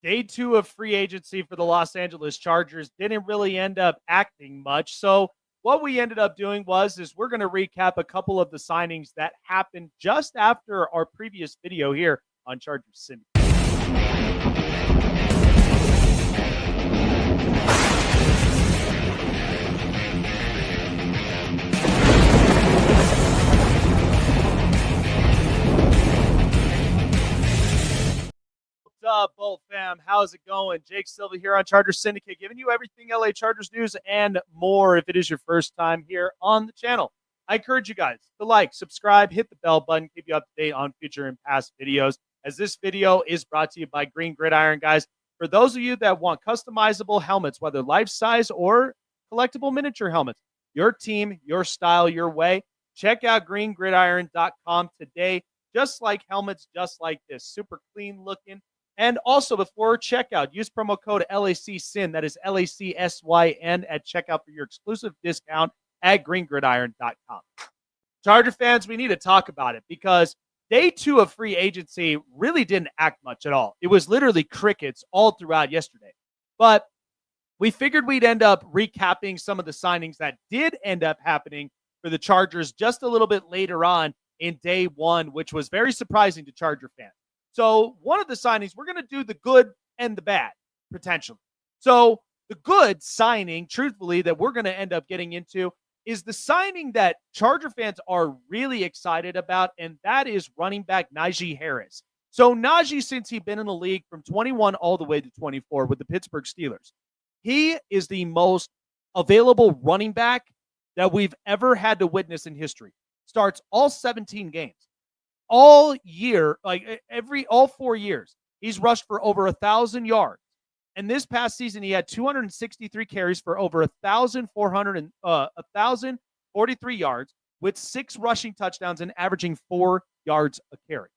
Day two of free agency for the Los Angeles Chargers didn't really end up acting much. So what we ended up doing is we're going to recap a couple of the signings that happened just after our previous video here on Chargers Syndicate. What's up, Bolt fam? How's it going? Jake Silva here on Chargers Syndicate, giving you everything LA Chargers news and more. If it is your first time here on the channel, I encourage you guys to like, subscribe, hit the bell button, keep you up to date on future and past videos. As this video is brought to you by Green Gridiron, guys. For those of you that want customizable helmets, whether life size or collectible miniature helmets, your team, your style, your way, check out greengridiron.com today. Just like helmets, just like this, super clean looking. And also, before checkout, use promo code LACSYN, that is LACSYN, at checkout for your exclusive discount at greengridiron.com. Charger fans, we need to talk about it because day two of free agency really didn't act much at all. It was literally crickets all throughout yesterday. But we figured we'd end up recapping some of the signings that did end up happening for the Chargers just a little bit later on in day one, which was very surprising to Charger fans. So one of the signings, we're going to do the good and the bad, potentially. So the good signing, truthfully, that we're going to end up getting into is the signing that Charger fans are really excited about, and that is running back Najee Harris. So Najee, since he's been in the league from 21 all the way to 24 with the Pittsburgh Steelers, he is the most available running back that we've ever had to witness in history. Starts all 17 games. All year, all 4 years, he's rushed for over 1,000 yards. And this past season, he had 263 carries for over 1,043 yards with 6 rushing touchdowns and averaging 4 yards a carry.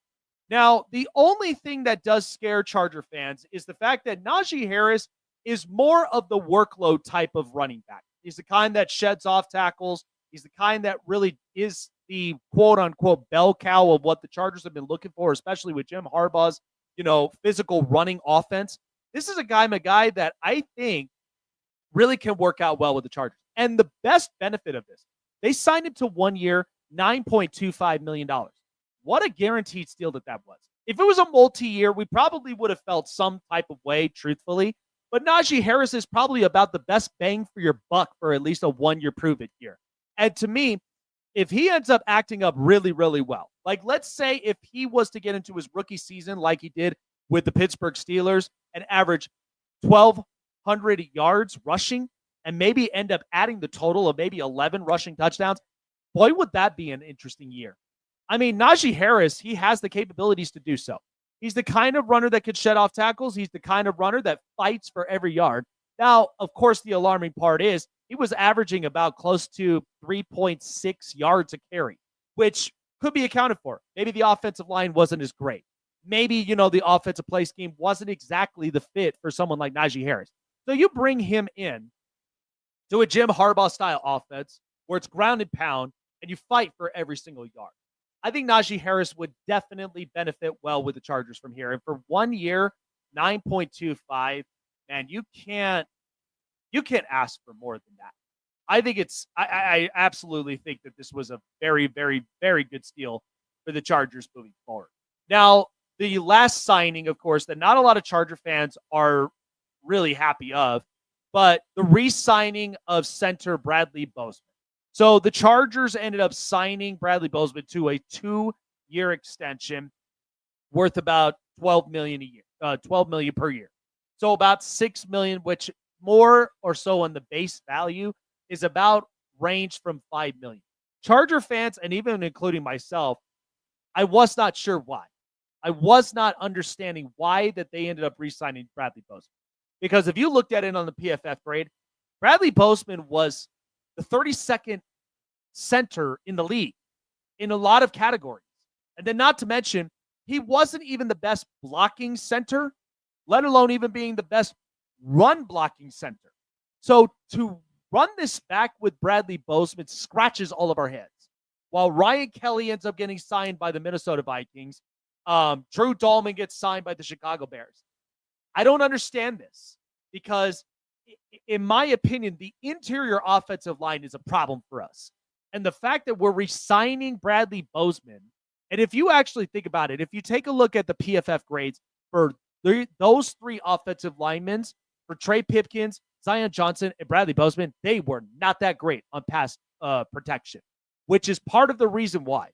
Now, the only thing that does scare Charger fans is the fact that Najee Harris is more of the workload type of running back. He's the kind that sheds off tackles. He's the kind that really is the quote-unquote bell cow of what the Chargers have been looking for, especially with Jim Harbaugh's, physical running offense. This is a guy that I think really can work out well with the Chargers. And the best benefit of this, they signed him to 1 year, $9.25 million. What a guaranteed steal that was. If it was a multi-year, we probably would have felt some type of way, truthfully. But Najee Harris is probably about the best bang for your buck for at least a 1-year prove-it year. And to me, if he ends up acting up really, really well, like let's say if he was to get into his rookie season like he did with the Pittsburgh Steelers and average 1,200 yards rushing and maybe end up adding the total of maybe 11 rushing touchdowns, boy, would that be an interesting year. I mean, Najee Harris, he has the capabilities to do so. He's the kind of runner that could shed off tackles. He's the kind of runner that fights for every yard. Now, of course, the alarming part is he was averaging about close to 3.6 yards a carry, which could be accounted for. Maybe the offensive line wasn't as great. Maybe, the offensive play scheme wasn't exactly the fit for someone like Najee Harris. So you bring him in to a Jim Harbaugh-style offense where it's ground and pound, and you fight for every single yard. I think Najee Harris would definitely benefit well with the Chargers from here. And for 1 year, 9.25, man, you can't ask for more than that. I think I absolutely think that this was a very, very, very good steal for the Chargers moving forward. Now, the last signing, of course, that not a lot of Charger fans are really happy of, but the re-signing of center Bradley Bozeman. So the Chargers ended up signing Bradley Bozeman to a 2-year extension worth about $12 million a year, $12 million per year. So about $6 million, which more or so on the base value is about range from $5 million. Charger fans, and even including myself, I was not sure why. I was not understanding why that they ended up re-signing Bradley Bozeman. Because if you looked at it on the PFF grade, Bradley Bozeman was the 32nd center in the league in a lot of categories. And then not to mention, he wasn't even the best blocking center, let alone even being the best run blocking center. So to run this back with Bradley Bozeman scratches all of our heads. While Ryan Kelly ends up getting signed by the Minnesota Vikings, Drew Dahlman gets signed by the Chicago Bears. I don't understand this because, in my opinion, the interior offensive line is a problem for us. And the fact that we're resigning Bradley Bozeman, and if you actually think about it, if you take a look at the PFF grades for those three offensive linemen, for Trey Pipkins, Zion Johnson, and Bradley Bozeman, they were not that great on pass protection, which is part of the reason why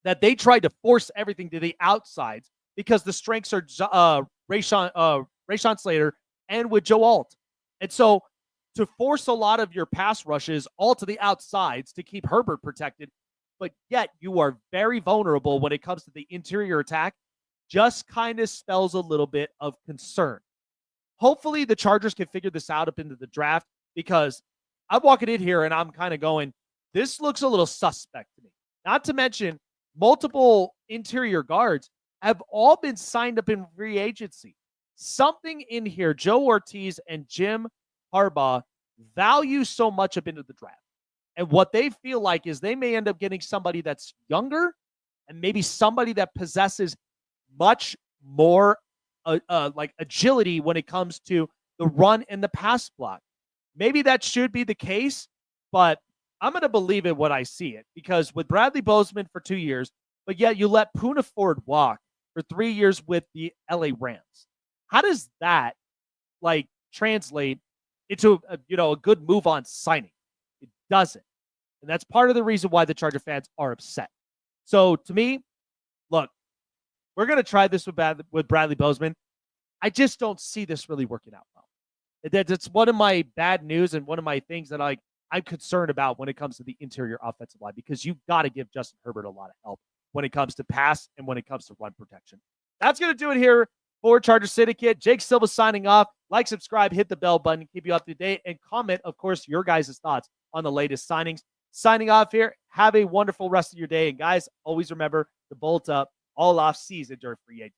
that they tried to force everything to the outsides because the strengths are Rashawn Slater and with Joe Alt. And so to force a lot of your pass rushes all to the outsides to keep Herbert protected, but yet you are very vulnerable when it comes to the interior attack, just kind of spells a little bit of concern. Hopefully the Chargers can figure this out up into the draft, because I'm walking in here and I'm kind of going, this looks a little suspect to me. Not to mention, multiple interior guards have all been signed up in free agency. Something in here, Joe Ortiz and Jim Harbaugh value so much up into the draft. And what they feel like is they may end up getting somebody that's younger and maybe somebody that possesses much more like agility when it comes to the run and the pass block. Maybe that should be the case, but I'm going to believe it when I see it, because with Bradley Bozeman for 2 years, but yet you let Poona Ford walk for 3 years with the LA Rams. How does that like translate into a good move on signing? It doesn't. And that's part of the reason why the Charger fans are upset. So to me, look, we're going to try this with Bradley Bozeman. I just don't see this really working out well. That's one of my bad news and one of my things that I'm concerned about when it comes to the interior offensive line, because you've got to give Justin Herbert a lot of help when it comes to pass and when it comes to run protection. That's going to do it here for Charger Syndicate. Jake Silva signing off. Like, subscribe, hit the bell button, keep you up to date, and comment, of course, your guys' thoughts on the latest signings. Signing off here. Have a wonderful rest of your day. And guys, always remember to bolt up all off season during free agency.